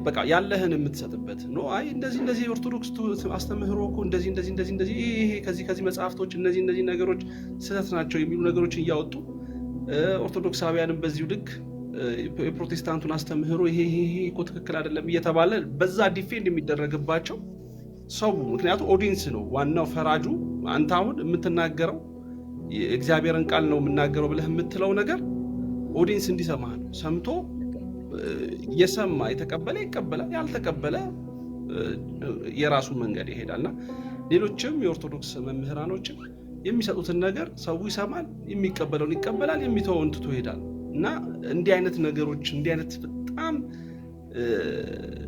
በቃ ያለህን የምትሰጥበት ነው። አይ እንደዚህ ኦርቶዶክስ አስተምህሮ እኮ እንደዚህ ይሄ ከዚህ መጽሐፍቶች እነዚህ ነገሮች ስህተት ናቸው የሚሉ ነገሮችን እያወጡ ኦርቶዶክሳውያንም በዚሁ ልክ የፕሮቴስታንቱን አስተምህሮ ይሄ እኮ ትክክል አይደለም እየተባለ በዛ ዲፌንድ የሚደረግባቸው ሰው። ምክንያቱም ኦዲየንስ ነው ዋናው ፈራጁ። አንተ አሁን የምትናገረው የእግዚአብሔርን ቃል ነው የምናገረው ብለህ የምትለው ነገር ኦዲየንስ እንዲሰማህ ነው። ሰምቶ የሰማ የተቀበለ ይቀበላል፣ ያልተቀበለ የራሱ መንገድ ይሄዳልና ሌሎችም የኦርቶዶክስ መምህራኖችም የሚሰጡትን ነገር ሰው ይሰማል፣ የሚቀበለውን ይቀበላል፣ የሚተወውን ትቶ ይሄዳል። እና እንዲህ አይነት ነገሮች እንዲህ አይነት በጣም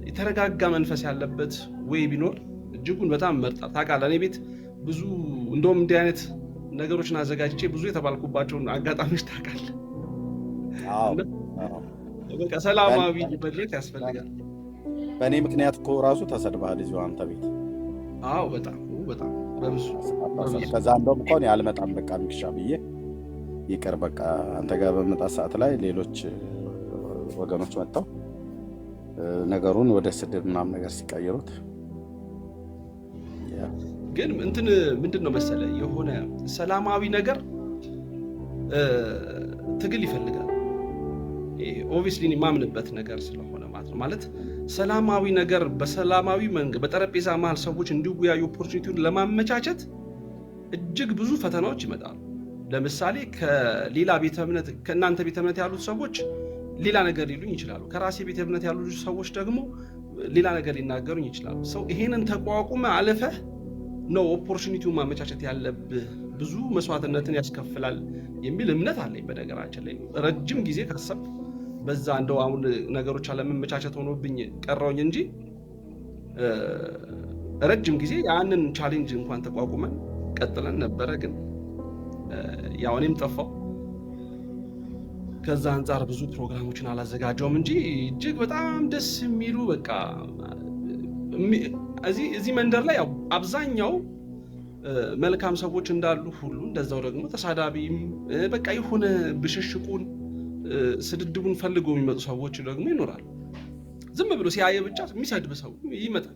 የተረጋጋ መንፈስ ያለበት ወይ ቢኖር እጅጉን በጣም መርጣት። ታውቃለህ እኔ ቤት ብዙ እንደውም እንዲህ አይነት ነገሮችን አዘጋጅቼ ብዙ የተባልኩባቸውን አጋጣሚዎች ታውቃለህ። በቃ ሰላማዊ መድረክ ያስፈልጋል። በእኔ ምክንያት እኮ ራሱ ተሰድበሃል እዚሁ አንተ ቤት። አዎ በጣም በብዙ ከዛ እንደውም እኮ እኔ አልመጣም በቃ ሚክሻ ብዬ ይቅር በቃ አንተ ጋር በመጣ ሰዓት ላይ ሌሎች ወገኖች መጥተው ነገሩን ወደ ስድብ ምናምን ነገር ሲቀይሩት ግን ምንድን ነው መሰለ የሆነ ሰላማዊ ነገር ትግል ይፈልጋል። ኦብቪስሊ የማምንበት ነገር ስለሆነ ማለት ሰላማዊ ነገር በሰላማዊ መንገድ በጠረጴዛ መሀል ሰዎች እንዲወያዩ ኦፖርቹኒቲውን ለማመቻቸት እጅግ ብዙ ፈተናዎች ይመጣሉ። ለምሳሌ ከሌላ ቤተ እምነት ከእናንተ ቤተ እምነት ያሉት ሰዎች ሌላ ነገር ሊሉኝ ይችላሉ። ከራሴ ቤተ እምነት ያሉ ሰዎች ደግሞ ሌላ ነገር ሊናገሩኝ ይችላሉ። ሰው ይሄንን ተቋቁመ አለፈህ ነው ኦፖርቹኒቲውን ማመቻቸት ያለብህ። ብዙ መስዋዕትነትን ያስከፍላል የሚል እምነት አለኝ። በነገራችን ላይ ረጅም ጊዜ ካሰብ በዛ እንደው አሁን ነገሮች አለመመቻቸት ሆኖብኝ ቀረውኝ እንጂ ረጅም ጊዜ ያንን ቻሌንጅ እንኳን ተቋቁመን ቀጥለን ነበረ። ግን ያው እኔም ጠፋው። ከዛ አንጻር ብዙ ፕሮግራሞችን አላዘጋጀውም እንጂ እጅግ በጣም ደስ የሚሉ በቃ እዚህ መንደር ላይ አብዛኛው መልካም ሰዎች እንዳሉ ሁሉ እንደዛው ደግሞ ተሳዳቢም በቃ የሆነ ብሽሽቁን ስድድቡን ፈልገው የሚመጡ ሰዎች ደግሞ ይኖራሉ። ዝም ብሎ ሲያየ ብቻ የሚሰድብ ሰው ይመጣል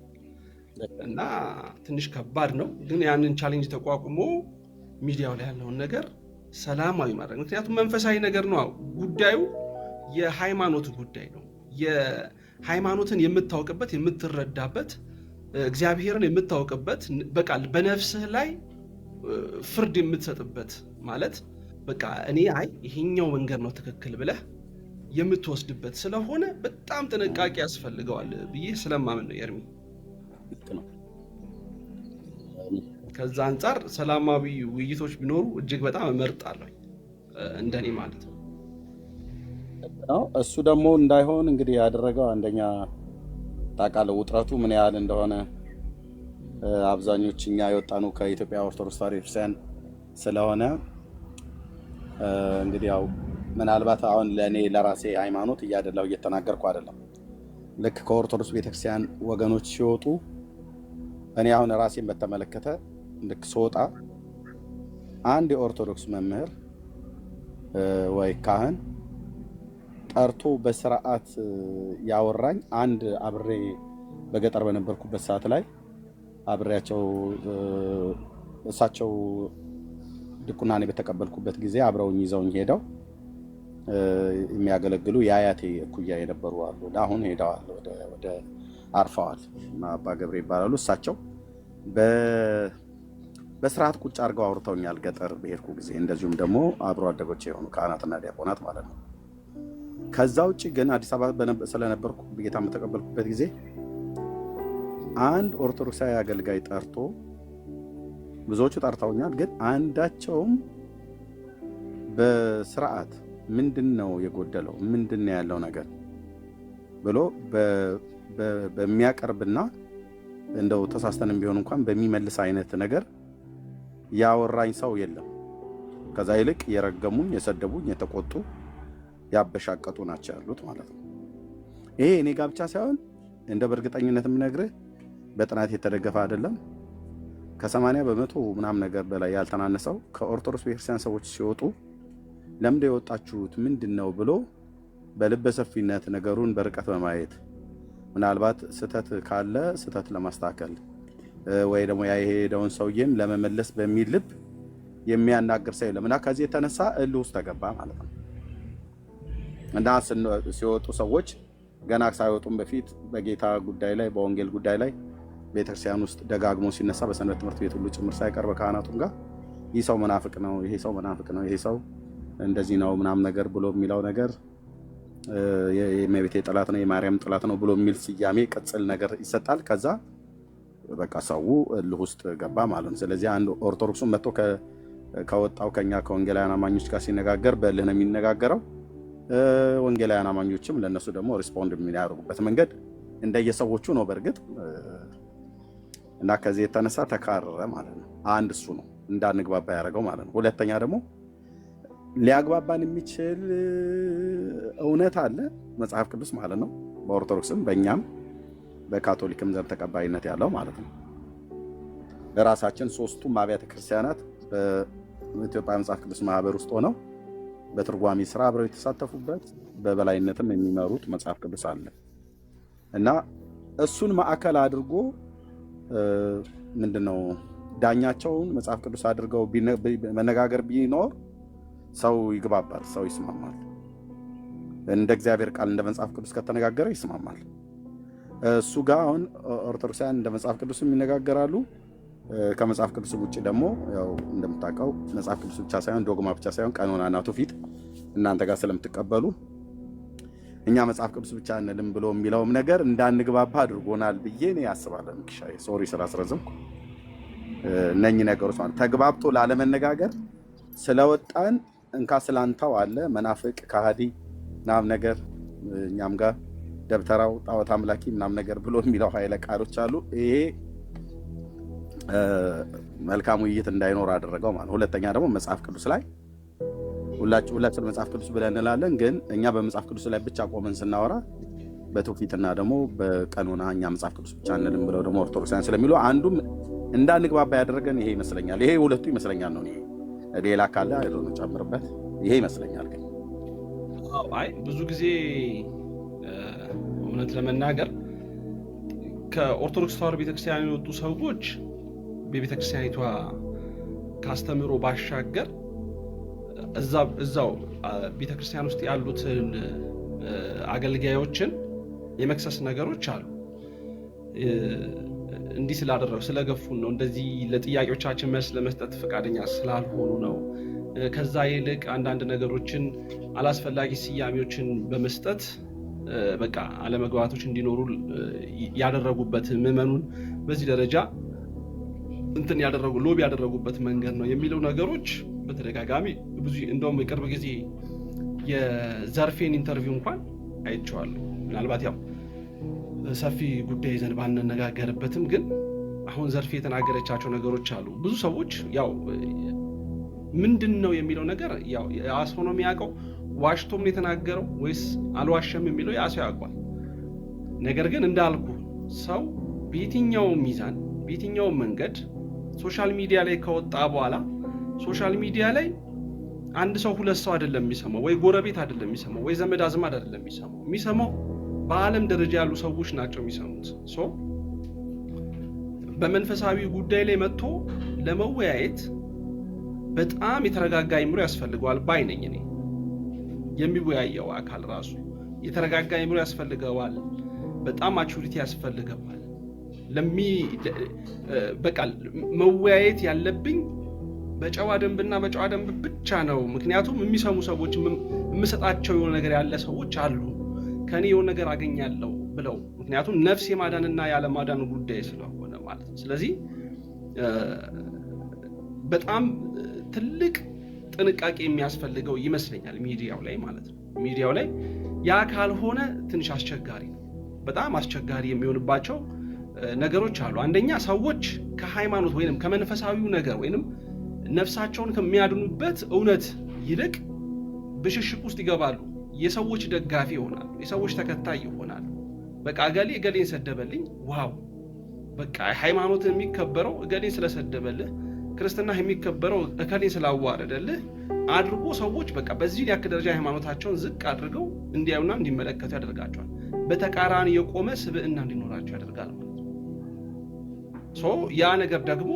እና ትንሽ ከባድ ነው። ግን ያንን ቻሌንጅ ተቋቁሞ ሚዲያው ላይ ያለውን ነገር ሰላማዊ ማድረግ፣ ምክንያቱም መንፈሳዊ ነገር ነው ጉዳዩ፣ የሃይማኖት ጉዳይ ነው። የሃይማኖትን የምታውቅበት የምትረዳበት እግዚአብሔርን የምታውቅበት በቃ በነፍስህ ላይ ፍርድ የምትሰጥበት ማለት በቃ እኔ ይሄኛው መንገድ ነው ትክክል ብለህ የምትወስድበት ስለሆነ በጣም ጥንቃቄ ያስፈልገዋል ብዬ ስለማምን ነው ኤርሚ። ከዛ አንጻር ሰላማዊ ውይይቶች ቢኖሩ እጅግ በጣም እመርጣለሁ እንደኔ ማለት ነው። እሱ ደግሞ እንዳይሆን እንግዲህ ያደረገው አንደኛ ታውቃለህ ውጥረቱ ምን ያህል እንደሆነ። አብዛኞቹ እኛ የወጣኑ ከኢትዮጵያ ኦርቶዶክስ ተዋሕዶ ቤተክርስቲያን ስለሆነ እንግዲህ ያው ምናልባት አሁን ለእኔ ለራሴ ሃይማኖት እያደላው እየተናገርኩ አይደለም። ልክ ከኦርቶዶክስ ቤተክርስቲያን ወገኖች ሲወጡ እኔ አሁን ራሴን በተመለከተ ልክ ስወጣ አንድ የኦርቶዶክስ መምህር ወይ ካህን ጠርቶ በስርዓት ያወራኝ አንድ አብሬ በገጠር በነበርኩበት ሰዓት ላይ አብሬያቸው እሳቸው ድቁናኔ በተቀበልኩበት ጊዜ አብረውኝ ይዘውኝ ሄደው የሚያገለግሉ የአያቴ እኩያ የነበሩ አሉ። አሁን ሄደዋል፣ ወደ አርፈዋል። አባ ገብሬ ይባላሉ። እሳቸው በስርዓት ቁጭ አድርገው አውርተውኛል ገጠር በሄድኩ ጊዜ። እንደዚሁም ደግሞ አብሮ አደጎች የሆኑ ካህናትና ዲያቆናት ማለት ነው። ከዛ ውጭ ግን አዲስ አበባ ስለነበርኩ ጌታ በተቀበልኩበት ጊዜ አንድ ኦርቶዶክሳዊ አገልጋይ ጠርቶ፣ ብዙዎቹ ጠርተውኛል፣ ግን አንዳቸውም በስርዓት ምንድነው የጎደለው ምንድነው ያለው ነገር ብሎ በሚያቀርብና እንደው ተሳስተንም ቢሆን እንኳን በሚመልስ አይነት ነገር ያወራኝ ሰው የለም። ከዛ ይልቅ የረገሙኝ፣ የሰደቡኝ፣ የተቆጡ፣ ያበሻቀጡ ናቸው ያሉት ማለት ነው። ይሄ እኔ ጋር ብቻ ሳይሆን እንደ በእርግጠኝነት የምነግርህ በጥናት የተደገፈ አይደለም። ከ80 በመቶ ምናምን ነገር በላይ ያልተናነሰው ከኦርቶዶክስ ቤተክርስቲያን ሰዎች ሲወጡ ለምንድን የወጣችሁት ምንድነው ብሎ በልበ ሰፊነት ነገሩን በርቀት በማየት ምናልባት ስተት ካለ ስተት ለማስተካከል ወይ ደግሞ ያ የሄደውን ሰውዬን ለመመለስ በሚል ልብ የሚያናግር ሰው የለም እና ከዚህ የተነሳ እልህ ውስጥ ተገባ ማለት ነው። እና ሲወጡ ሰዎች ገና ሳይወጡም በፊት በጌታ ጉዳይ ላይ በወንጌል ጉዳይ ላይ ቤተክርስቲያን ውስጥ ደጋግሞ ሲነሳ በሰንበት ትምህርት ቤት ሁሉ ጭምር ሳይቀር ከካህናቱም ጋር ይህ ሰው መናፍቅ ነው፣ ይሄ ሰው መናፍቅ ነው፣ ይሄ ሰው እንደዚህ ነው ምናምን ነገር ብሎ የሚለው ነገር የእመቤቴ ጠላት ነው፣ የማርያም ጠላት ነው ብሎ የሚል ስያሜ ቅጽል ነገር ይሰጣል። ከዛ በቃ ሰው እልህ ውስጥ ገባ ማለት ነው። ስለዚህ አንድ ኦርቶዶክሱን መጥቶ ከወጣው ከኛ ከወንጌላውያን አማኞች ጋር ሲነጋገር በእልህ ነው የሚነጋገረው። ወንጌላውያን አማኞችም ለነሱ ደግሞ ሪስፖንድ የሚያደርጉበት መንገድ እንደየሰዎቹ ነው በእርግጥ እና ከዚህ የተነሳ ተካረረ ማለት ነው። አንድ እሱ ነው እንዳንግባባ ያደረገው ማለት ነው። ሁለተኛ ደግሞ ሊያግባባን የሚችል እውነት አለ መጽሐፍ ቅዱስ ማለት ነው። በኦርቶዶክስም በእኛም በካቶሊክም ዘንድ ተቀባይነት ያለው ማለት ነው። ለራሳችን ሶስቱም አብያተ ክርስቲያናት በኢትዮጵያ መጽሐፍ ቅዱስ ማህበር ውስጥ ሆነው በትርጓሜ ስራ አብረው የተሳተፉበት በበላይነትም የሚመሩት መጽሐፍ ቅዱስ አለ እና እሱን ማዕከል አድርጎ ምንድነው ዳኛቸውን መጽሐፍ ቅዱስ አድርገው መነጋገር ቢኖር ሰው ይግባባል፣ ሰው ይስማማል። እንደ እግዚአብሔር ቃል እንደ መጽሐፍ ቅዱስ ከተነጋገረ ይስማማል። እሱ ጋር አሁን ኦርቶዶክሳውያን እንደ መጽሐፍ ቅዱስ ይነጋገራሉ። ከመጽሐፍ ቅዱስ ውጭ ደግሞ ያው እንደምታውቀው መጽሐፍ ቅዱስ ብቻ ሳይሆን ዶግማ ብቻ ሳይሆን ቀኖናና ትውፊት እናንተ ጋር ስለምትቀበሉ እኛ መጽሐፍ ቅዱስ ብቻ እንልም ብሎ የሚለውም ነገር እንዳንግባባ አድርጎናል ብዬ እኔ አስባለሁ። ምክሻዬ ሶሪ ስላስረዘምኩ እነኚህ ነገሮች ማለት ተግባብቶ ላለመነጋገር ስለወጣን እንካ ስላንታው አለ መናፍቅ ከሃዲ ምናምን ነገር እኛም ጋር ደብተራው ጣዖት አምላኪ ምናምን ነገር ብሎ የሚለው ኃይለ ቃሎች አሉ። ይሄ መልካም ውይይት እንዳይኖር አደረገው ማለት። ሁለተኛ ደግሞ መጽሐፍ ቅዱስ ላይ ሁላችን መጽሐፍ ቅዱስ ብለን እንላለን፣ ግን እኛ በመጽሐፍ ቅዱስ ላይ ብቻ ቆመን ስናወራ በትውፊትና ደግሞ በቀኖና እኛ መጽሐፍ ቅዱስ ብቻ እንልም ብለው ደግሞ ኦርቶዶክሳውያን ስለሚሉ አንዱም እንዳንግባባ ያደረገን ይሄ ይመስለኛል። ይሄ ሁለቱ ይመስለኛል ነው። ይሄ ሌላ ካለ አይደለም ጨምርበት። ይሄ ይመስለኛል። ግን አይ ብዙ ጊዜ እውነት ለመናገር ከኦርቶዶክስ ተዋሕዶ ቤተክርስቲያን የወጡ ሰዎች በቤተክርስቲያኒቷ ካስተምሮ ባሻገር እዛው ቤተክርስቲያን ውስጥ ያሉትን አገልጋዮችን የመክሰስ ነገሮች አሉ። እንዲህ ስላደረጉ ስለገፉን ነው፣ እንደዚህ ለጥያቄዎቻችን መልስ ለመስጠት ፈቃደኛ ስላልሆኑ ነው። ከዛ ይልቅ አንዳንድ ነገሮችን አላስፈላጊ ስያሜዎችን በመስጠት በቃ አለመግባባቶች እንዲኖሩ ያደረጉበት ምዕመኑን በዚህ ደረጃ እንትን ያደረጉ ሎቢ ያደረጉበት መንገድ ነው የሚለው ነገሮች በተደጋጋሚ ብዙ እንደውም የቅርብ ጊዜ የዘርፌን ኢንተርቪው እንኳን አይቼዋለሁ። ምናልባት ያው ሰፊ ጉዳይ ይዘን ባንነጋገርበትም ግን አሁን ዘርፌ የተናገረቻቸው ነገሮች አሉ። ብዙ ሰዎች ያው ምንድን ነው የሚለው ነገር ያው ያሰው ነው የሚያውቀው። ዋሽቶም ነው የተናገረው ወይስ አልዋሸም የሚለው ያሰው ያውቃል። ነገር ግን እንዳልኩ ሰው በየትኛው ሚዛን በየትኛው መንገድ ሶሻል ሚዲያ ላይ ከወጣ በኋላ ሶሻል ሚዲያ ላይ አንድ ሰው ሁለት ሰው አይደለም የሚሰማው፣ ወይ ጎረቤት አይደለም የሚሰማው፣ ወይ ዘመድ አዝማድ አይደለም የሚሰማው በዓለም ደረጃ ያሉ ሰዎች ናቸው የሚሰሙት። በመንፈሳዊ ጉዳይ ላይ መጥቶ ለመወያየት በጣም የተረጋጋ አእምሮ ያስፈልገዋል ባይ ነኝ እኔ። የሚወያየው አካል ራሱ የተረጋጋ አእምሮ ያስፈልገዋል፣ በጣም ማቹሪቲ ያስፈልገዋል። በቃ መወያየት ያለብኝ በጨዋ ደንብና በጨዋ ደንብ ብቻ ነው። ምክንያቱም የሚሰሙ ሰዎች የምሰጣቸው የሆነ ነገር ያለ ሰዎች አሉ ከኔ የሆነ ነገር አገኛለሁ ብለው፣ ምክንያቱም ነፍስ የማዳንና ያለማዳን ጉዳይ ስለሆነ ማለት ነው። ስለዚህ በጣም ትልቅ ጥንቃቄ የሚያስፈልገው ይመስለኛል ሚዲያው ላይ ማለት ነው። ሚዲያው ላይ ያ ካልሆነ ትንሽ አስቸጋሪ ነው። በጣም አስቸጋሪ የሚሆንባቸው ነገሮች አሉ። አንደኛ ሰዎች ከሃይማኖት ወይንም ከመንፈሳዊው ነገር ወይንም ነፍሳቸውን ከሚያድኑበት እውነት ይልቅ ብሽሽቅ ውስጥ ይገባሉ። የሰዎች ደጋፊ ይሆናሉ፣ የሰዎች ተከታይ ይሆናሉ። በቃ እገሌን ሰደበልኝ፣ ዋው በቃ ሃይማኖት የሚከበረው እገሌን ስለሰደበልህ፣ ክርስትና የሚከበረው እከሌን ስላዋረደልህ አድርጎ ሰዎች በቃ በዚህ ያክል ደረጃ ሃይማኖታቸውን ዝቅ አድርገው እንዲያዩና እንዲመለከቱ ያደርጋቸዋል። በተቃራኒ የቆመ ስብዕና እንዲኖራቸው ያደርጋል ማለት ነው። ያ ነገር ደግሞ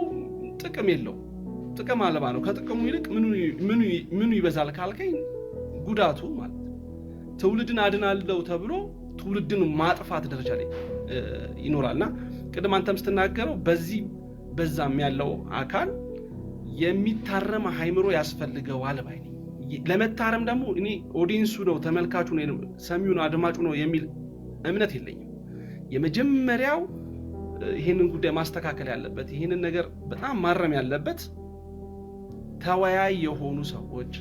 ጥቅም የለው፣ ጥቅም አልባ ነው። ከጥቅሙ ይልቅ ምኑ ይበዛል ካልከኝ ጉዳቱ ማለት ነው። ትውልድን አድናለሁ ተብሎ ትውልድን ማጥፋት ደረጃ ላይ ይኖራልና ቅድም አንተም ስትናገረው በዛም ያለው አካል የሚታረም ሃይምሮ ያስፈልገዋል ባይ ነኝ። ለመታረም ደግሞ እኔ ኦዲየንሱ ነው ተመልካቹ ነው ሰሚውን አድማጩ ነው የሚል እምነት የለኝም። የመጀመሪያው ይሄንን ጉዳይ ማስተካከል ያለበት ይሄንን ነገር በጣም ማረም ያለበት ተወያይ የሆኑ ሰዎች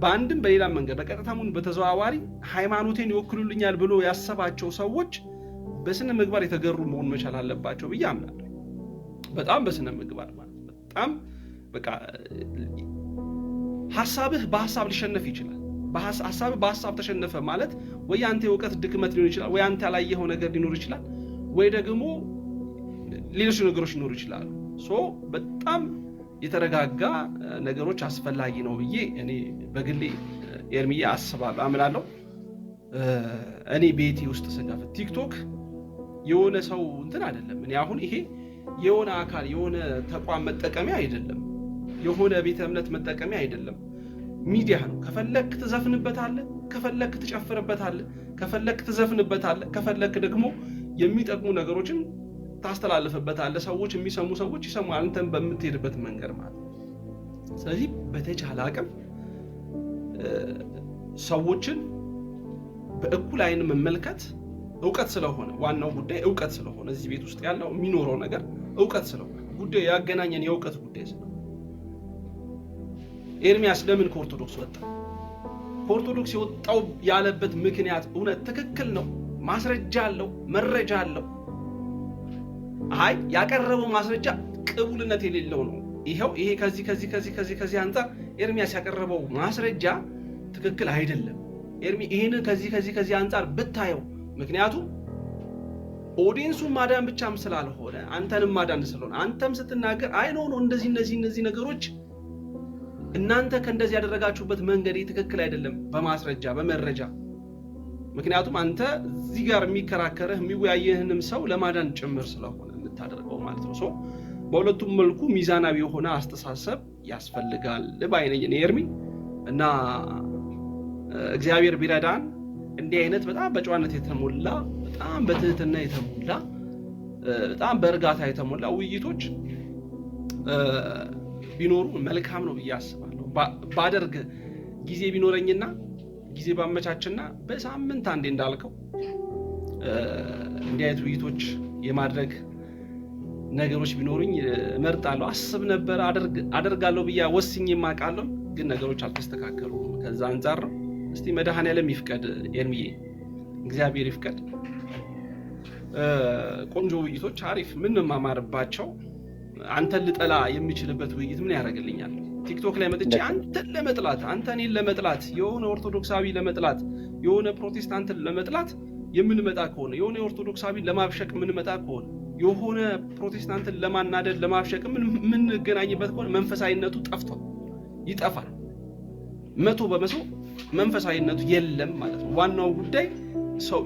በአንድም በሌላ መንገድ በቀጥታም በተዘዋዋሪ ሃይማኖቴን ይወክሉልኛል ብሎ ያሰባቸው ሰዎች በስነ ምግባር የተገሩ መሆን መቻል አለባቸው ብዬ አምናለሁ። በጣም በስነ ምግባር ማለት በጣም በቃ ሐሳብህ በሐሳብ ሊሸነፍ ይችላል። ሐሳብህ በሐሳብ ተሸነፈ ማለት ወይ አንተ የእውቀት ድክመት ሊሆን ይችላል፣ ወይ አንተ ያላየኸው ነገር ሊኖር ይችላል፣ ወይ ደግሞ ሌሎች ነገሮች ሊኖሩ ይችላሉ። በጣም የተረጋጋ ነገሮች አስፈላጊ ነው ብዬ እኔ በግሌ ኤርሚዬ አስባለሁ፣ አምናለሁ። እኔ ቤቴ ውስጥ ስጋፈት ቲክቶክ የሆነ ሰው እንትን አይደለም። እኔ አሁን ይሄ የሆነ አካል የሆነ ተቋም መጠቀሚያ አይደለም፣ የሆነ ቤተ እምነት መጠቀሚያ አይደለም። ሚዲያ ነው። ከፈለክ ትዘፍንበታለህ፣ ከፈለክ ትጨፍርበታለህ፣ ከፈለክ ትዘፍንበታለህ፣ ከፈለክ ደግሞ የሚጠቅሙ ነገሮችን ታስተላልፍበታለህ። ሰዎች የሚሰሙ ሰዎች ይሰሙ፣ አንተም በምትሄድበት መንገድ ማለት ነው። ስለዚህ በተቻለ አቅም ሰዎችን በእኩል አይን መመልከት እውቀት ስለሆነ ዋናው ጉዳይ እውቀት ስለሆነ እዚህ ቤት ውስጥ ያለው የሚኖረው ነገር እውቀት ስለሆነ ጉዳዩ ያገናኘን የእውቀት ጉዳይ ስለሆነ ኤርሚያስ ለምን ከኦርቶዶክስ ወጣ? ከኦርቶዶክስ የወጣው ያለበት ምክንያት እውነት ትክክል ነው፣ ማስረጃ አለው፣ መረጃ አለው። አይ ያቀረበው ማስረጃ ቅቡልነት የሌለው ነው። ይሄ ከዚህ አንፃር ኤርሚያስ ያቀረበው ማስረጃ ትክክል አይደለም። ይሄንን ከዚህ አንፃር ብታየው፣ ምክንያቱም ኦዲየንሱን ማዳን ብቻም ስላልሆነ አንተንም ማዳን ስለሆነ አንተም ስትናገር አይ ነው እነዚህ ነገሮች እናንተ ከእንደዚህ ያደረጋችሁበት መንገድ ትክክል አይደለም፣ በማስረጃ በመረጃ። ምክንያቱም አንተ እዚህ ጋር የሚከራከርህ የሚወያየህንም ሰው ለማዳን ጭምር ስለሆነ የምታደርገው ማለት ነው። በሁለቱም መልኩ ሚዛናዊ የሆነ አስተሳሰብ ያስፈልጋል ባይነኝ እኔ ኤርሚ። እና እግዚአብሔር ቢረዳን እንዲህ አይነት በጣም በጨዋነት የተሞላ በጣም በትህትና የተሞላ በጣም በእርጋታ የተሞላ ውይይቶች ቢኖሩ መልካም ነው ብዬ አስባለሁ። ባደርግ ጊዜ ቢኖረኝና ጊዜ ባመቻችና በሳምንት አንዴ እንዳልከው እንዲህ አይነት ውይይቶች የማድረግ ነገሮች ቢኖሩኝ እመርጣለሁ። አስብ ነበር አደርጋለሁ ብዬ ወስኜ የማውቃለሁ፣ ግን ነገሮች አልተስተካከሉም። ከዛ አንፃር ነው። እስቲ መድኃኔዓለም ይፍቀድ ኤርሚዬ፣ እግዚአብሔር ይፍቀድ። ቆንጆ ውይይቶች አሪፍ ምን ማማርባቸው አንተን ልጠላ የሚችልበት ውይይት ምን ያደርግልኛል? ቲክቶክ ላይ መጥቼ አንተን ለመጥላት እኔን ለመጥላት የሆነ ኦርቶዶክሳዊ ለመጥላት የሆነ ፕሮቴስታንትን ለመጥላት የምንመጣ ከሆነ የሆነ ኦርቶዶክሳዊ ለማብሸቅ የምንመጣ ከሆነ የሆነ ፕሮቴስታንትን ለማናደድ ለማብሸቅ የምንገናኝበት ከሆነ መንፈሳዊነቱ ጠፍቷል፣ ይጠፋል። 100% መንፈሳዊነቱ የለም ማለት ነው። ዋናው ጉዳይ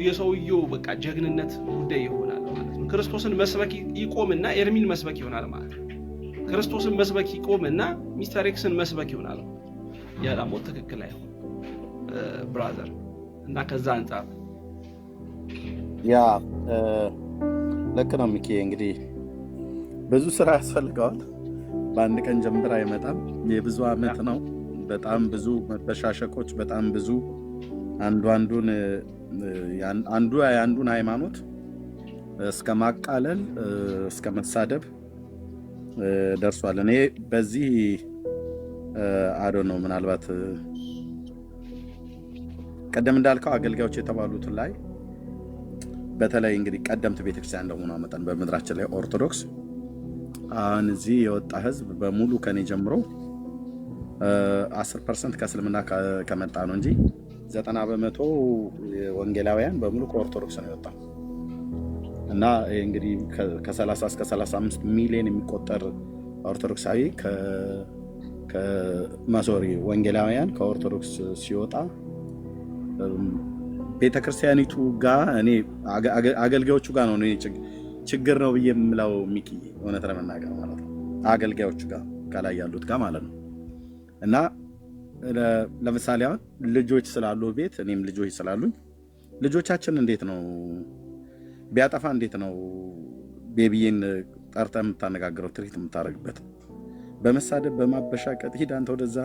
የሰውየው በቃ ጀግንነት ጉዳይ ይሆናል ማለት ነው። ክርስቶስን መስበክ ይቆምና ኤርሚን መስበክ ይሆናል ማለት ነው። ክርስቶስን መስበክ ይቆምና ሚስተር ኤክስን መስበክ ይሆናል ማለት ነው። ያ ደግሞ ትክክል አይሆን ብራዘር። እና ከዛ አንፃር ያ ልክ ነው ሚኪ። እንግዲህ ብዙ ስራ ያስፈልገዋል። በአንድ ቀን ጀምር አይመጣም። የብዙ ዓመት ነው። በጣም ብዙ መበሻሸቆች፣ በጣም ብዙ አንዱ የአንዱን ሃይማኖት እስከ ማቃለል እስከ መሳደብ ደርሷል። እኔ በዚህ አዶ ነው ምናልባት ቀደም እንዳልከው አገልጋዮች የተባሉት ላይ በተለይ እንግዲህ ቀደምት ቤተክርስቲያን እንደሆነ መጠን በምድራችን ላይ ኦርቶዶክስ አሁን እዚህ የወጣ ህዝብ በሙሉ ከኔ ጀምሮ 10% ከእስልምና ከመጣ ነው እንጂ 90% ወንጌላውያን በሙሉ ከኦርቶዶክስ ነው የወጣው። እና እንግዲህ ከ30 እስከ 35 ሚሊዮን የሚቆጠር ኦርቶዶክሳዊ ወንጌላውያን ከኦርቶዶክስ ሲወጣ ቤተክርስቲያኒቱ ጋር እኔ አገልጋዮቹ ጋር ነው ችግር ነው ብዬ የምለው ሚኪ፣ እውነት ለመናገር ማለት ነው አገልጋዮቹ ጋር ከላይ ያሉት ጋር ማለት ነው። እና ለምሳሌ አሁን ልጆች ስላሉ ቤት እኔም ልጆች ስላሉኝ ልጆቻችን እንዴት ነው ቢያጠፋ እንዴት ነው ቤቢዬን ጠርተህ የምታነጋግረው ትሪት የምታደርግበት? በመሳደብ በማበሻቀጥ ሂድ አንተ ወደዛ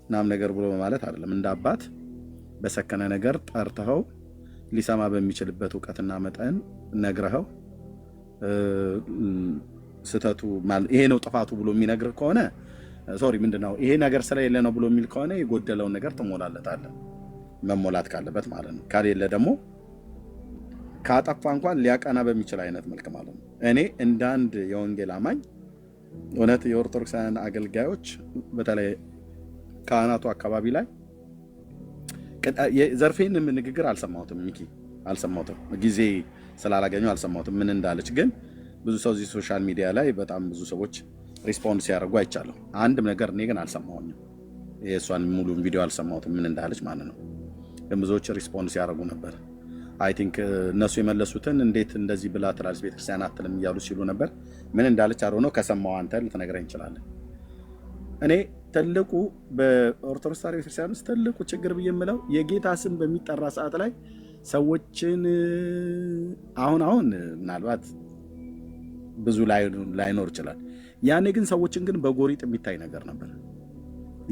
ምናምን ነገር ብሎ ማለት አይደለም። እንደ አባት በሰከነ ነገር ጠርተኸው ሊሰማ በሚችልበት እውቀትና መጠን ነግረኸው ስተቱ ይሄ ነው ጥፋቱ ብሎ የሚነግር ከሆነ ሶሪ ምንድነው ይሄ ነገር ስለሌለ ነው ብሎ የሚል ከሆነ የጎደለውን ነገር ትሞላለታለህ፣ መሞላት ካለበት ማለት ነው። ካሌለ ደግሞ ካጠፋ እንኳን ሊያቀና በሚችል አይነት መልክ ማለት ነው። እኔ እንደ አንድ የወንጌል አማኝ እውነት የኦርቶዶክሳውያን አገልጋዮች በተለይ ካህናቱ አካባቢ ላይ ዘርፌን ንግግር አልሰማሁትም፣ ሚኪ አልሰማሁትም፣ ጊዜ ስላላገኘሁ አልሰማሁትም ምን እንዳለች። ግን ብዙ ሰው እዚህ ሶሻል ሚዲያ ላይ በጣም ብዙ ሰዎች ሪስፖንድ ሲያደርጉ አይቻለሁ። አንድም ነገር እኔ ግን አልሰማሁኝም፣ የእሷን ሙሉ ቪዲዮ አልሰማሁትም ምን እንዳለች ማለት ነው። ግን ብዙዎች ሪስፖንድ ሲያደርጉ ነበር። አይ ቲንክ እነሱ የመለሱትን እንዴት እንደዚህ ብላ ትላለች ቤተክርስቲያን አትልም እያሉ ሲሉ ነበር። ምን እንዳለች አሮ ነው ከሰማው አንተ ልትነግረኝ እንችላለን። እኔ ትልቁ በኦርቶዶክስ ተዋሕዶ ቤተክርስቲያን ውስጥ ትልቁ ችግር ብዬ የምለው የጌታ ስም በሚጠራ ሰዓት ላይ ሰዎችን አሁን ምናልባት ብዙ ላይኖር ይችላል። ያኔ ግን ሰዎችን ግን በጎሪጥ የሚታይ ነገር ነበር።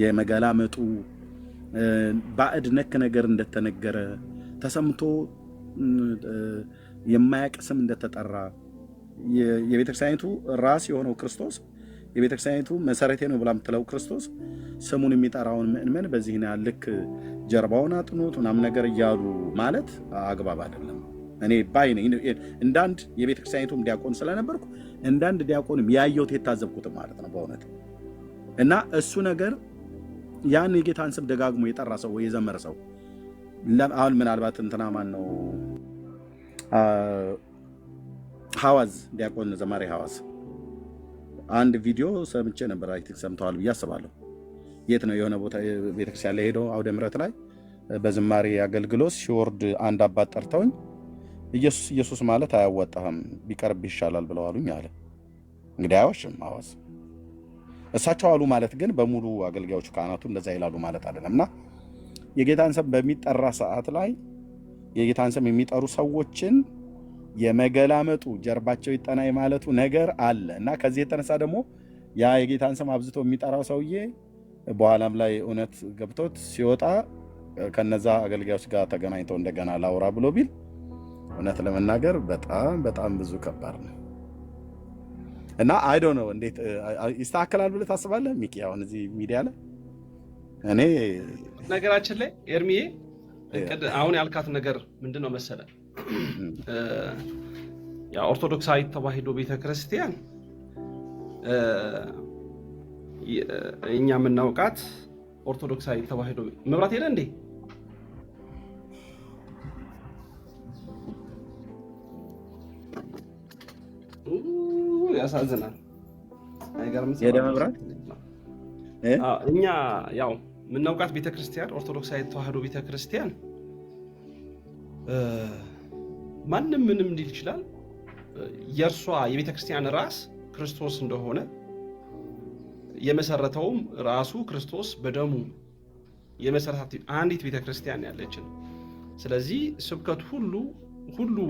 የመገላመጡ ባዕድ ነክ ነገር እንደተነገረ ተሰምቶ የማያውቅ ስም እንደተጠራ የቤተክርስቲያኒቱ ራስ የሆነው ክርስቶስ የቤተክርስቲያኒቱ መሰረቴ ነው ብላ የምትለው ክርስቶስ ስሙን የሚጠራውን ምእመን በዚህ ልክ ጀርባውን አጥኑት ምናምን ነገር እያሉ ማለት አግባብ አይደለም። እኔ ባይ ነኝ እንዳንድ የቤተክርስቲያኒቱም ዲያቆን ስለነበርኩ እንዳንድ ዲያቆንም ያየሁት የታዘብኩት ማለት ነው በእውነት። እና እሱ ነገር ያን የጌታን ስም ደጋግሞ የጠራ ሰው ወይ የዘመረ ሰው አሁን ምናልባት እንትና ማን ነው ሐዋዝ ዲያቆን ዘማሪ ሐዋዝ አንድ ቪዲዮ ሰምቼ ነበር። አይ ቲንክ ሰምተዋል ብዬ አስባለሁ። የት ነው የሆነ ቦታ ቤተክርስቲያን ላይ ሄዶ አውደ ምሕረት ላይ በዝማሬ አገልግሎት ሲወርድ አንድ አባት ጠርተውኝ ኢየሱስ ኢየሱስ ማለት አያወጣህም ቢቀርብ ይሻላል ብለዋሉኝ አለ። እንግዲህ አይዋሽም ሐዋዝ። እሳቸው አሉ ማለት ግን በሙሉ አገልጋዮቹ ካህናቱ እንደዛ ይላሉ ማለት አይደለም። እና የጌታን ስም በሚጠራ ሰዓት ላይ የጌታን ስም የሚጠሩ ሰዎችን የመገላመጡ ጀርባቸው ይጠና ማለቱ ነገር አለ። እና ከዚህ የተነሳ ደግሞ ያ የጌታን ስም አብዝቶ የሚጠራው ሰውዬ በኋላም ላይ እውነት ገብቶት ሲወጣ ከነዛ አገልጋዮች ጋር ተገናኝተው እንደገና ላውራ ብሎ ቢል እውነት ለመናገር በጣም በጣም ብዙ ከባድ ነው። እና አይ ዶንት ኖ እንዴት ይስተካከላል ብለህ ታስባለህ ሚኪ? አሁን እዚህ ሚዲያ ላይ እኔ ነገራችን ላይ ኤርሚዬ አሁን ያልካት ነገር ምንድነው መሰለ ያ ኦርቶዶክሳዊ ተዋሕዶ ቤተክርስቲያን እኛ የምናውቃት ኦርቶዶክሳዊ ተዋሕዶ መብራት ሄደ እንዴ? ያሳዝናል። አይገርም? ሄደ መብራት። እኛ ያው የምናውቃት ቤተክርስቲያን ኦርቶዶክሳዊ ተዋሕዶ ቤተክርስቲያን ማንም ምንም ሊል ይችላል። የእርሷ የቤተክርስቲያን ራስ ክርስቶስ እንደሆነ የመሰረተውም ራሱ ክርስቶስ በደሙ የመሰረታት አንዲት ቤተክርስቲያን ያለችን። ስለዚህ ስብከት ሁሉ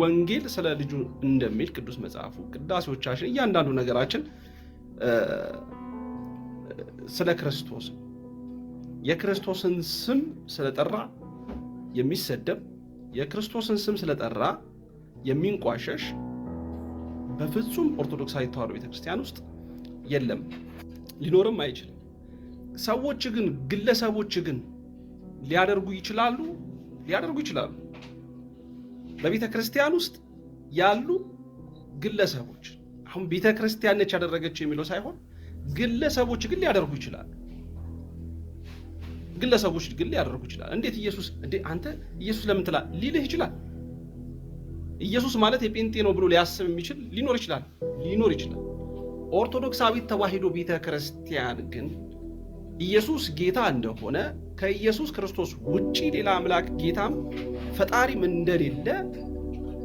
ወንጌል ስለ ልጁ እንደሚል ቅዱስ መጽሐፉ፣ ቅዳሴዎቻችን፣ እያንዳንዱ ነገራችን ስለ ክርስቶስ የክርስቶስን ስም ስለጠራ የሚሰደብ የክርስቶስን ስም ስለጠራ የሚንቋሸሽ በፍጹም ኦርቶዶክሳዊ ተዋሕዶ ቤተክርስቲያን ውስጥ የለም፣ ሊኖርም አይችልም። ሰዎች ግን ግለሰቦች ግን ሊያደርጉ ይችላሉ። በቤተክርስቲያን ውስጥ ያሉ ግለሰቦች አሁን ቤተክርስቲያን ነች ያደረገችው የሚለው ሳይሆን ግለሰቦች ግን ሊያደርጉ ይችላሉ። እንዴት አንተ ኢየሱስ ለምን ትላለህ ሊልህ ይችላል። ኢየሱስ ማለት የጴንጤ ነው ብሎ ሊያስብ የሚችል ሊኖር ይችላል። ኦርቶዶክሳዊት ተዋሕዶ ቤተክርስቲያን ግን ኢየሱስ ጌታ እንደሆነ ከኢየሱስ ክርስቶስ ውጪ ሌላ አምላክ ጌታም ፈጣሪም እንደሌለ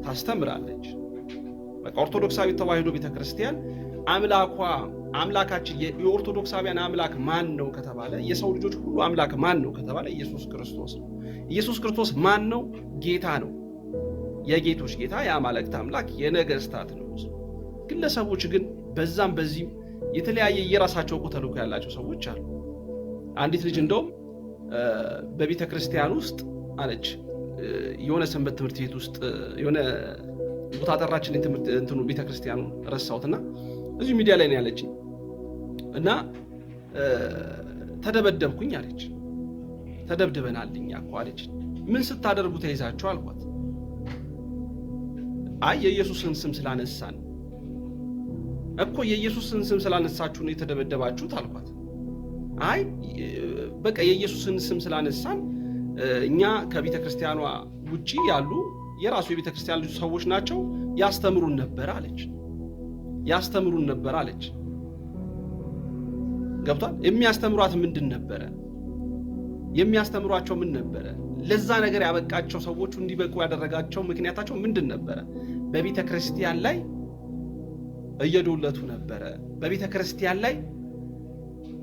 ታስተምራለች። በቃ ኦርቶዶክሳዊ ተዋሕዶ ቤተክርስቲያን አምላካችን የኦርቶዶክሳውያን አምላክ ማን ነው ከተባለ፣ የሰው ልጆች ሁሉ አምላክ ማን ነው ከተባለ ኢየሱስ ክርስቶስ ነው። ኢየሱስ ክርስቶስ ማን ነው? ጌታ ነው። የጌቶች ጌታ፣ የአማልክት አምላክ፣ የነገስታት ንጉስ። ግለሰቦች ግን በዛም በዚህም የተለያየ የራሳቸው ተልእኮ ያላቸው ሰዎች አሉ። አንዲት ልጅ እንደውም በቤተ ክርስቲያን ውስጥ አለች፣ የሆነ ሰንበት ትምህርት ቤት ውስጥ የሆነ ቦታ ጠራችን። የትምህርት እንትኑ ቤተ ክርስቲያኑ ረሳሁትና እዚሁ ሚዲያ ላይ ነው ያለችኝ እና ተደበደብኩኝ አለች። ተደብድበናል እኛ እኮ አለች። ምን ስታደርጉ ተይዛችሁ አልኳት። አይ የኢየሱስን ስም ስላነሳን እኮ። የኢየሱስን ስም ስላነሳችሁ ነው የተደበደባችሁት አልኳት። አይ በቃ የኢየሱስን ስም ስላነሳን እኛ ከቤተ ክርስቲያኗ ውጪ ያሉ የራሱ የቤተ ክርስቲያን ልጅ ሰዎች ናቸው ያስተምሩን ነበር አለች። ያስተምሩን ነበር አለች። ገብቷል? የሚያስተምሯት ምንድን ነበረ? የሚያስተምሯቸው ምን ነበረ? ለዛ ነገር ያበቃቸው ሰዎቹ እንዲበቁ ያደረጋቸው ምክንያታቸው ምንድን ነበረ? በቤተ ክርስቲያን ላይ እየዶለቱ ነበረ። በቤተ ክርስቲያን ላይ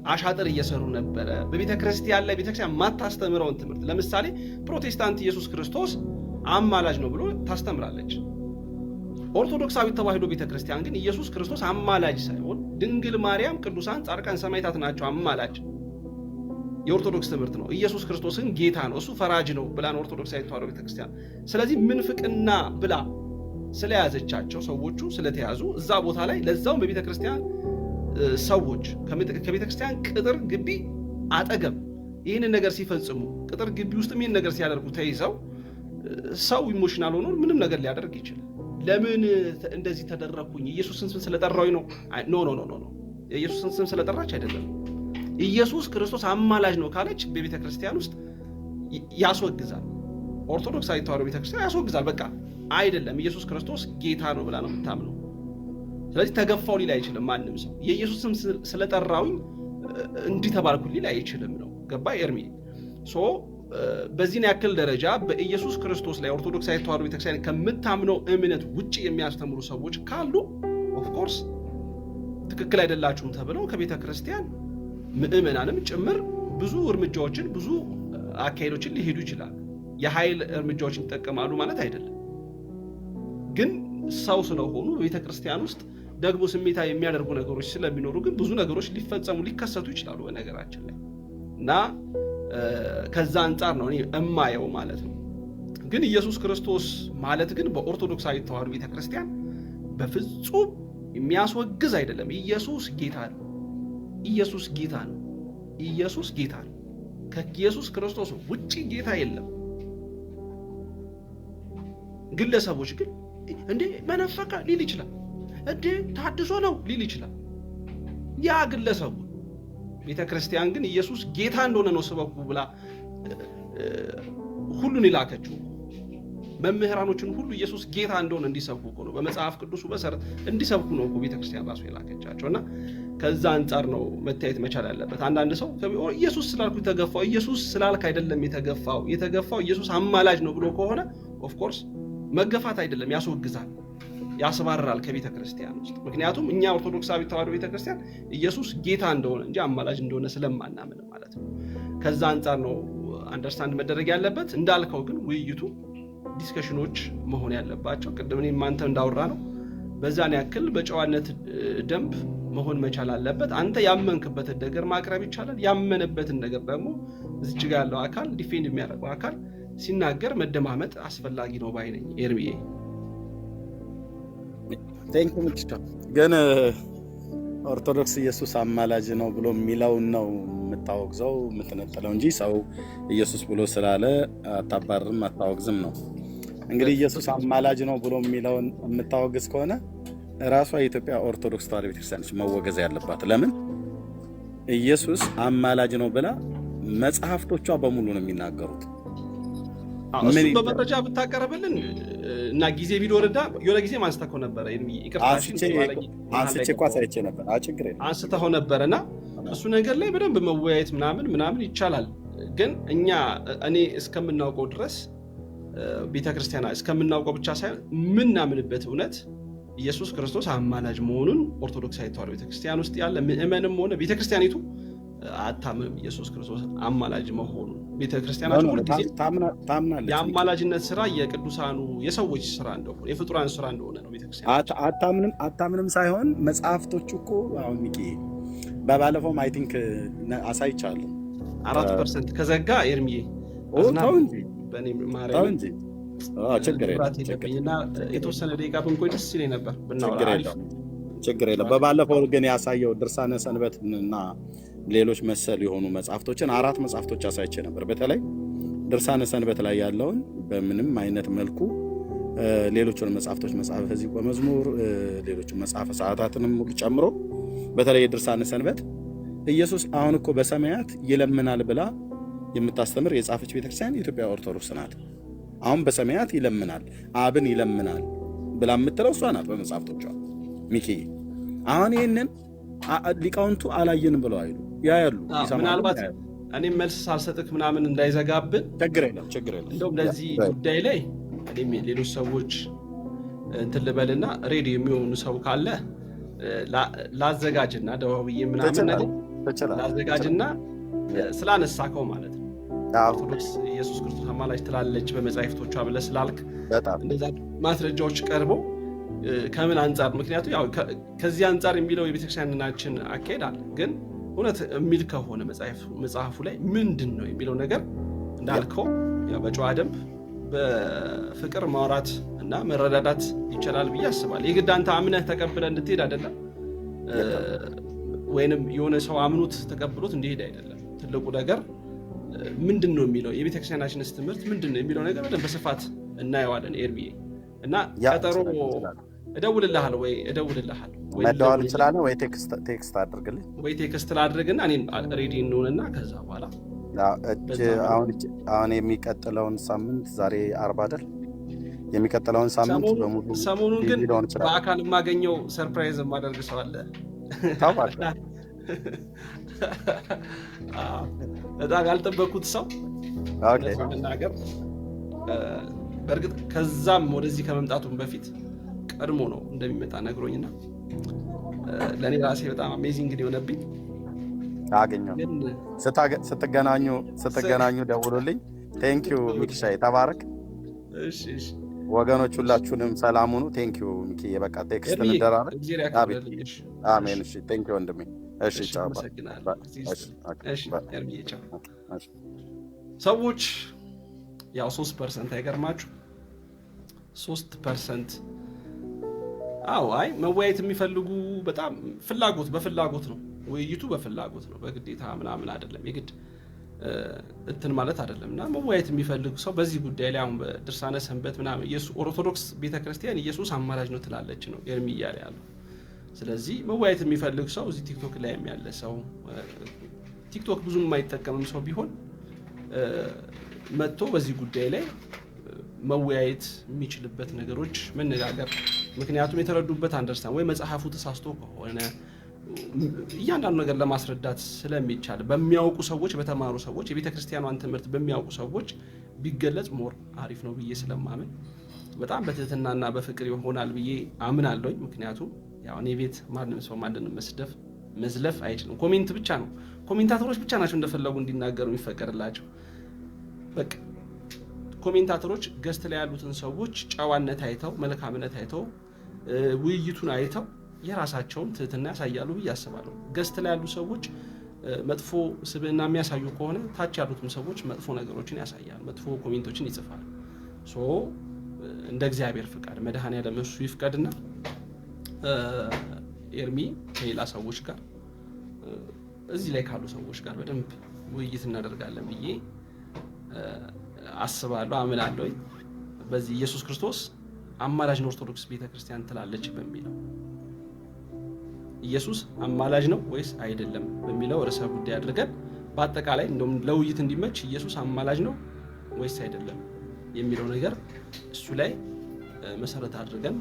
አሻጥር እየሰሩ ነበረ። በቤተ ክርስቲያን ላይ ቤተክርስቲያን ማታስተምረውን ትምህርት፣ ለምሳሌ ፕሮቴስታንት ኢየሱስ ክርስቶስ አማላጅ ነው ብሎ ታስተምራለች። ኦርቶዶክሳዊ ተዋሕዶ ቤተክርስቲያን ግን ኢየሱስ ክርስቶስ አማላጅ ሳይሆን ድንግል ማርያም፣ ቅዱሳን፣ ጻድቃን፣ ሰማዕታት ናቸው አማላጅ። የኦርቶዶክስ ትምህርት ነው። ኢየሱስ ክርስቶስን ጌታ ነው፣ እሱ ፈራጅ ነው ብላን ኦርቶዶክሳዊ ተዋሕዶ ቤተክርስቲያን። ስለዚህ ምንፍቅና ብላ ስለያዘቻቸው ሰዎቹ ስለተያዙ እዛ ቦታ ላይ ለዛውም በቤተክርስቲያን ሰዎች ከቤተክርስቲያን ቅጥር ግቢ አጠገብ ይህንን ነገር ሲፈጽሙ፣ ቅጥር ግቢ ውስጥ ይህን ነገር ሲያደርጉ ተይዘው ሰው ኢሞሽናል ሆኖ ምንም ነገር ሊያደርግ ይችላል። ለምን እንደዚህ ተደረኩኝ? ኢየሱስን ስም ስለጠራሁኝ ነው? ኖ የኢየሱስን ስም ስለጠራች አይደለም። ኢየሱስ ክርስቶስ አማላጅ ነው ካለች በቤተ ክርስቲያን ውስጥ ያስወግዛል። ኦርቶዶክሳዊ ተዋሕዶ ቤተክርስቲያን ያስወግዛል። በቃ አይደለም ኢየሱስ ክርስቶስ ጌታ ነው ብላ ነው የምታምነው። ስለዚህ ተገፋው ሊል አይችልም ማንም ሰው። የኢየሱስ ስም ስለጠራሁኝ እንዲህ ተባልኩ ሊል አይችልም ነው። ገባ ኤርሚ? በዚህን ያክል ደረጃ በኢየሱስ ክርስቶስ ላይ ኦርቶዶክሳዊ ተዋሕዶ ቤተክርስቲያን ከምታምነው እምነት ውጭ የሚያስተምሩ ሰዎች ካሉ ኦፍኮርስ ትክክል አይደላችሁም ተብለው ከቤተ ክርስቲያን ምዕመናንም ጭምር ብዙ እርምጃዎችን፣ ብዙ አካሄዶችን ሊሄዱ ይችላሉ። የኃይል እርምጃዎችን ይጠቀማሉ ማለት አይደለም። ግን ሰው ስለሆኑ በቤተ ክርስቲያን ውስጥ ደግሞ ስሜታዊ የሚያደርጉ ነገሮች ስለሚኖሩ ግን ብዙ ነገሮች ሊፈጸሙ ሊከሰቱ ይችላሉ በነገራችን ላይ እና ከዛ አንጻር ነው እኔ እማየው ማለት ነው። ግን ኢየሱስ ክርስቶስ ማለት ግን በኦርቶዶክሳዊ ተዋሕዶ ቤተክርስቲያን በፍጹም የሚያስወግዝ አይደለም። ኢየሱስ ጌታ ነው። ኢየሱስ ጌታ ነው። ኢየሱስ ጌታ ነው። ከኢየሱስ ክርስቶስ ውጪ ጌታ የለም። ግለሰቦች ግን እንዴ መነፈቀ ሊል ይችላል፣ እንዴ ታድሶ ነው ሊል ይችላል። ያ ግለሰቡ ቤተ ክርስቲያን ግን ኢየሱስ ጌታ እንደሆነ ነው ስበኩ ብላ ሁሉን ይላከችው። መምህራኖችን ሁሉ ኢየሱስ ጌታ እንደሆነ እንዲሰብኩ እኮ ነው፣ በመጽሐፍ ቅዱሱ መሰረት እንዲሰብኩ ነው እኮ ቤተ ክርስቲያን ራሱ የላከቻቸው። እና ከዛ አንጻር ነው መታየት መቻል ያለበት። አንዳንድ ሰው ኢየሱስ ስላልኩ የተገፋው፣ ኢየሱስ ስላልክ አይደለም የተገፋው ኢየሱስ አማላጅ ነው ብሎ ከሆነ ኦፍኮርስ መገፋት አይደለም፣ ያስወግዛል፣ ያስባራል ከቤተ ክርስቲያን ውስጥ። ምክንያቱም እኛ ኦርቶዶክሳዊ ተዋሕዶ ቤተ ክርስቲያን ኢየሱስ ጌታ እንደሆነ እንጂ አማላጅ እንደሆነ ስለማናምን ማለት ነው። ከዛ አንጻር ነው አንደርስታንድ መደረግ ያለበት። እንዳልከው ግን ውይይቱ ዲስከሽኖች መሆን ያለባቸው ቅድም እኔም አንተ እንዳወራ ነው በዛን ያክል በጨዋነት ደንብ መሆን መቻል አለበት። አንተ ያመንክበትን ነገር ማቅረብ ይቻላል። ያመነበትን ነገር ደግሞ እዚች ጋር ያለው አካል ዲፌንድ የሚያደርገው አካል ሲናገር መደማመጥ አስፈላጊ ነው ባይ ነኝ። ኤርሚዬ ግን ኦርቶዶክስ ኢየሱስ አማላጅ ነው ብሎ የሚለውን ነው የምታወግዘው የምትነጠለው እንጂ ሰው ኢየሱስ ብሎ ስላለ አታባርም አታወግዝም ነው። እንግዲህ ኢየሱስ አማላጅ ነው ብሎ የሚለውን የምታወግዝ ከሆነ ራሷ የኢትዮጵያ ኦርቶዶክስ ተዋሕዶ ቤተክርስቲያን መወገዝ ያለባት። ለምን ኢየሱስ አማላጅ ነው ብላ መጽሐፍቶቿ በሙሉ ነው የሚናገሩት። እሱ በመረጃ ብታቀርብልን እና ጊዜ ቪዲዮ ረዳ የሆነ ጊዜ ማንስተው ነበረ። አንስተው ነበረና እሱ ነገር ላይ በደንብ መወያየት ምናምን ይቻላል። ግን እኔ እስከምናውቀው ድረስ ቤተክርስቲያን እስከምናውቀው ብቻ ሳይሆን ምናምንበት እውነት ኢየሱስ ክርስቶስ አማላጅ መሆኑን ኦርቶዶክሳዊ ተዋሕዶ ቤተክርስቲያን ውስጥ ያለ ምእመንም ሆነ ቤተክርስቲያኒቱ አታምንም ኢየሱስ ክርስቶስ አማላጅ መሆኑን። ቤተክርስቲያናችን ሁልጊዜ ታምናለች። የአማላጅነት ስራ የቅዱሳኑ የሰዎች ስራ እንደሆነ የፍጡራን ስራ እንደሆነ ነው ቤተክርስቲያን። አታምንም ሳይሆን መጽሐፍቶቹ እኮ አሁን ሚኪ በባለፈውም አይ ቲንክ አሳይቻለሁ 4% ከዘጋ ኤርሚዬ ተው እንጂ በእኔ ማርያም እንጂ ችግር የለም የተወሰነ ደቂቃ ብንቆይ ደስ ይለኝ ነበር ብናወራ። ችግር የለም። በባለፈው ግን ያሳየው ድርሳነ ሰንበት እና ሌሎች መሰል የሆኑ መጽሐፍቶችን 4 መጽሐፍቶች አሳይቼ ነበር። በተለይ ድርሳነ ሰንበት ላይ ያለውን በምንም አይነት መልኩ ሌሎቹን መጽሐፍቶች መጽሐፈ ዚቆ መዝሙር ሌሎቹን መጽሐፈ ሰዓታትንም ጨምሮ በተለይ ድርሳነ ሰንበት ኢየሱስ አሁን እኮ በሰማያት ይለምናል ብላ የምታስተምር የጻፈች ቤተክርስቲያን የኢትዮጵያ ኦርቶዶክስ ናት። አሁን በሰማያት ይለምናል አብን ይለምናል ብላ የምትለው እሷ ናት በመጽሐፍቶቿ። ሚኪ አሁን ይህንን ሊቃውንቱ አላየንም ብለው አይሉ ያያሉ። ምናልባት እኔም መልስ ሳልሰጥክ ምናምን እንዳይዘጋብን ችግር የለም። እንደውም ለዚህ ጉዳይ ላይ እኔም ሌሎች ሰዎች እንትን ልበልና ሬዲ የሚሆኑ ሰው ካለ ላዘጋጅና ደዋውዬ ምናምን ነገር ላዘጋጅና ስላነሳከው ማለት ነው ኦርቶዶክስ ኢየሱስ ክርስቶስ አማላጅ ትላለች በመጻሕፍቶቿ ብለህ ስላልክ እንደዛ ማስረጃዎች ቀርበው ከምን አንጻር ምክንያቱም ያው ከዚህ አንጻር የሚለው የቤተክርስቲያናችን አካሄድ አለ። ግን እውነት የሚል ከሆነ መጽሐፉ ላይ ምንድን ነው የሚለው ነገር እንዳልከው ያው በጨዋ ደንብ በፍቅር ማውራት እና መረዳዳት ይቻላል ብዬ አስባለሁ። የግድ አንተ አምነህ ተቀብለህ እንድትሄድ አይደለም፣ ወይንም የሆነ ሰው አምኖት ተቀብሎት እንዲሄድ አይደለም። ትልቁ ነገር ምንድን ነው የሚለው የቤተክርስቲያናችንስ ትምህርት ምንድን ነው የሚለው ነገር በደንብ በስፋት እናየዋለን። ኤርሚዬ እና ቀጠሮ እደውልልሃለሁ መደዋል እንችላለን ወይ ቴክስት አድርግልኝ ወይ ቴክስት ላድርግና እኔም ሬዲ እንሆንና ከዛ በኋላ አሁን የሚቀጥለውን ሳምንት ዛሬ 40 አይደል? የሚቀጥለውን ሳምንት በሙሉ ሰሞኑን ግን በአካል የማገኘው ሰርፕራይዝ የማደርግ ሰው አለ። በጣም ያልጠበኩት ሰው ነገር በእርግጥ ከዛም ወደዚህ ከመምጣቱም በፊት ቀድሞ ነው እንደሚመጣ ነግሮኝና ለእኔ ራሴ በጣም አሜዚንግ የሆነብኝ አገኘው። ስትገናኙ ደውሉልኝ። ቴንኪዩ ሚኪሻይ ተባረክ። እሺ ወገኖች ሁላችሁንም ሰላም ሁኑ። ቴንኪዩ ሚኪ። በቃ ቴክስት እንደራረግ። አሜን። እሺ ቴንኪዩ ወንድሜ። እሺ ቻው። ሰዎች ያው 3% አይገርማችሁ 3% አይ መወያየት የሚፈልጉ በጣም በፍላጎት ነው። ውይይቱ በፍላጎት ነው፣ በግዴታ ምናምን አይደለም። የግድ እንትን ማለት አይደለም። እና መወያየት የሚፈልጉ ሰው በዚህ ጉዳይ ላይ አሁን በድርሳነ ሰንበት ምናምን ኦርቶዶክስ ቤተክርስቲያን ኢየሱስ አማላጅ ነው ትላለች ነው ኤርሚ እያለ ያለው። ስለዚህ መወያየት የሚፈልግ ሰው እዚህ ቲክቶክ ላይ ያለ ሰው ቲክቶክ ብዙም የማይጠቀምም ሰው ቢሆን መጥቶ በዚህ ጉዳይ ላይ መወያየት የሚችልበት ነገሮች መነጋገር፣ ምክንያቱም የተረዱበት አንደርስታንድ ወይ መጽሐፉ ተሳስቶ ከሆነ እያንዳንዱ ነገር ለማስረዳት ስለሚቻል በሚያውቁ ሰዎች፣ በተማሩ ሰዎች፣ የቤተክርስቲያኗን ትምህርት በሚያውቁ ሰዎች ቢገለጽ ሞር አሪፍ ነው ብዬ ስለማምን በጣም በትህትናና በፍቅር ይሆናል ብዬ አምናለሁ። ምክንያቱም ያው እኔ ቤት ማንም ሰው ማንንም መዝለፍ አይችልም። ኮሜንት ብቻ ነው፣ ኮሜንታተሮች ብቻ ናቸው እንደፈለጉ እንዲናገሩ የሚፈቀድላቸው። በቃ ኮሜንታተሮች ገስት ላይ ያሉትን ሰዎች ጨዋነት አይተው መልካምነት አይተው ውይይቱን አይተው የራሳቸውን ትህትና ያሳያሉ ብዬ አስባለሁ። ገስት ላይ ያሉ ሰዎች መጥፎ ስብዕና የሚያሳዩ ከሆነ ታች ያሉትም ሰዎች መጥፎ ነገሮችን ያሳያሉ፣ መጥፎ ኮሜንቶችን ይጽፋሉ። እንደ እግዚአብሔር ፍቃድ መድኃኔዓለም እሱ ይፍቀድና ኤርሚ ከሌላ ሰዎች ጋር እዚህ ላይ ካሉ ሰዎች ጋር በደንብ ውይይት እናደርጋለን ብዬ አስባለሁ፣ አምናለሁ። በዚህ ኢየሱስ ክርስቶስ አማላጅ ነው ኦርቶዶክስ ቤተክርስቲያን ትላለች በሚለው ኢየሱስ አማላጅ ነው ወይስ አይደለም በሚለው ርዕሰ ጉዳይ አድርገን በአጠቃላይ እንደውም ለውይይት እንዲመች ኢየሱስ አማላጅ ነው ወይስ አይደለም የሚለው ነገር እሱ ላይ መሰረት አድርገን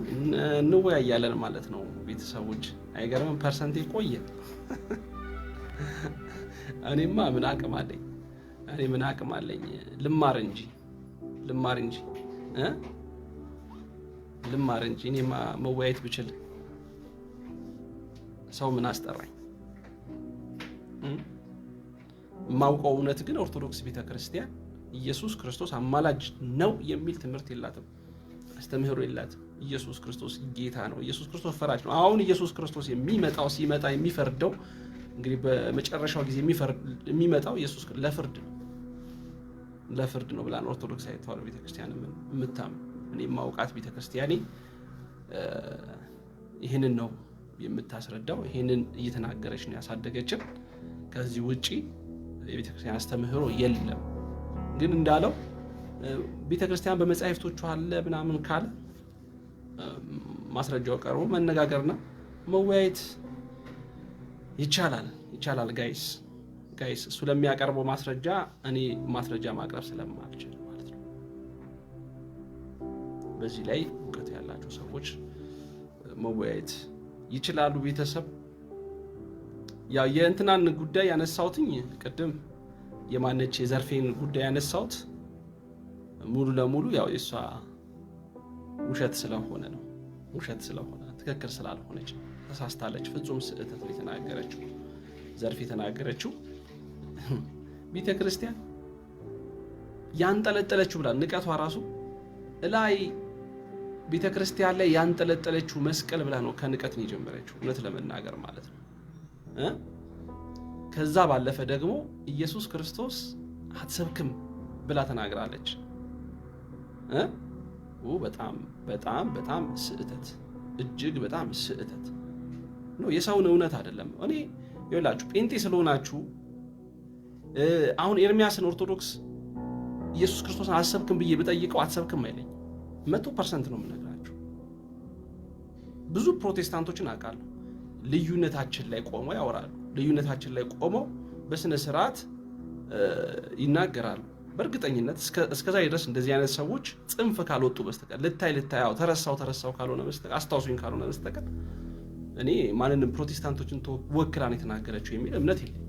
እንወያያለን ማለት ነው። ቤተሰቦች አይገርምም? ፐርሰንቴ ቆየ። እኔማ ምን አቅም አለኝ? ልማር እንጂ ልማር እንጂ እኔ መወያየት ብችል ሰው ምን አስጠራኝ? ማውቀው እውነት ግን ኦርቶዶክስ ቤተክርስቲያን ኢየሱስ ክርስቶስ አማላጅ ነው የሚል ትምህርት የላትም፣ አስተምህሮ የላትም። ኢየሱስ ክርስቶስ ጌታ ነው። ኢየሱስ ክርስቶስ ፈራጅ ነው። አሁን ኢየሱስ ክርስቶስ ሲመጣ የሚፈርደው እንግዲህ በመጨረሻው ጊዜ የሚመጣው ኢየሱስ ለፍርድ ነው ብላን ኦርቶዶክስ ተዋሕዶ ቤተክርስቲያን የምታምን እኔ ማውቃት ቤተክርስቲያኔ ይህንን ነው የምታስረዳው። ይህንን እየተናገረች ነው ያሳደገችን። ከዚህ ውጪ የቤተክርስቲያን አስተምህሮ የለም። ግን እንዳለው ቤተክርስቲያን በመጻሕፍቶቿ አለ ምናምን ካለ ማስረጃው ቀርቦ መነጋገርና መወያየት ይቻላል። ጋይስ እሱ ለሚያቀርበው ማስረጃ እኔ ማስረጃ ማቅረብ ስለማልችል ማለት ነው። በዚህ ላይ እውቀት ያላቸው ሰዎች መወያየት ይችላሉ። ቤተሰብ ያው የእንትናን ጉዳይ ያነሳሁትኝ ቅድም የማነች የዘርፌን ጉዳይ ያነሳሁት ሙሉ ለሙሉ ያው የሷ ውሸት ስለሆነ ነው። ውሸት ስለሆነ ትክክል ስላልሆነች ተሳስታለች። ፍጹም ስህተት ነው የተናገረችው። ዘርፌ የተናገረችው ቤተክርስቲያን ያንጠለጠለችው ብላ ንቀቷ ራሱ ላይ ቤተክርስቲያን ላይ ያንጠለጠለችው መስቀል ብላ ነው ከንቀት ነው የጀመረችው፣ እውነት ለመናገር ማለት ነው። ከዛ ባለፈ ደግሞ ኢየሱስ ክርስቶስ አትሰብክም ብላ ተናግራለች። በጣም ስህተት፣ እጅግ በጣም ስህተት ነው። የሰውን እውነት አይደለም። እኔ ይኸውላችሁ ጴንጤ ስለሆናችሁ አሁን ኤርሚያስን ኦርቶዶክስ ኢየሱስ ክርስቶስን አትሰብክም ብዬ ብጠይቀው አትሰብክም አይለኝ። 100% ነው የምነግራችሁ። ብዙ ፕሮቴስታንቶችን አውቃለሁ ልዩነታችን ላይ ቆመው ያወራሉ። ልዩነታችን ላይ ቆመው በስነ ስርዓት ይናገራሉ። በእርግጠኝነት እስከዛ ድረስ እንደዚህ አይነት ሰዎች ጽንፍ ካልወጡ በስተቀር ልታያው ተረሳው ካልሆነ በስተቀር አስታውሱኝ ካልሆነ በስተቀር እኔ ማንንም ፕሮቴስታንቶችን ወክላን የተናገረችው የሚል እምነት የለኝም።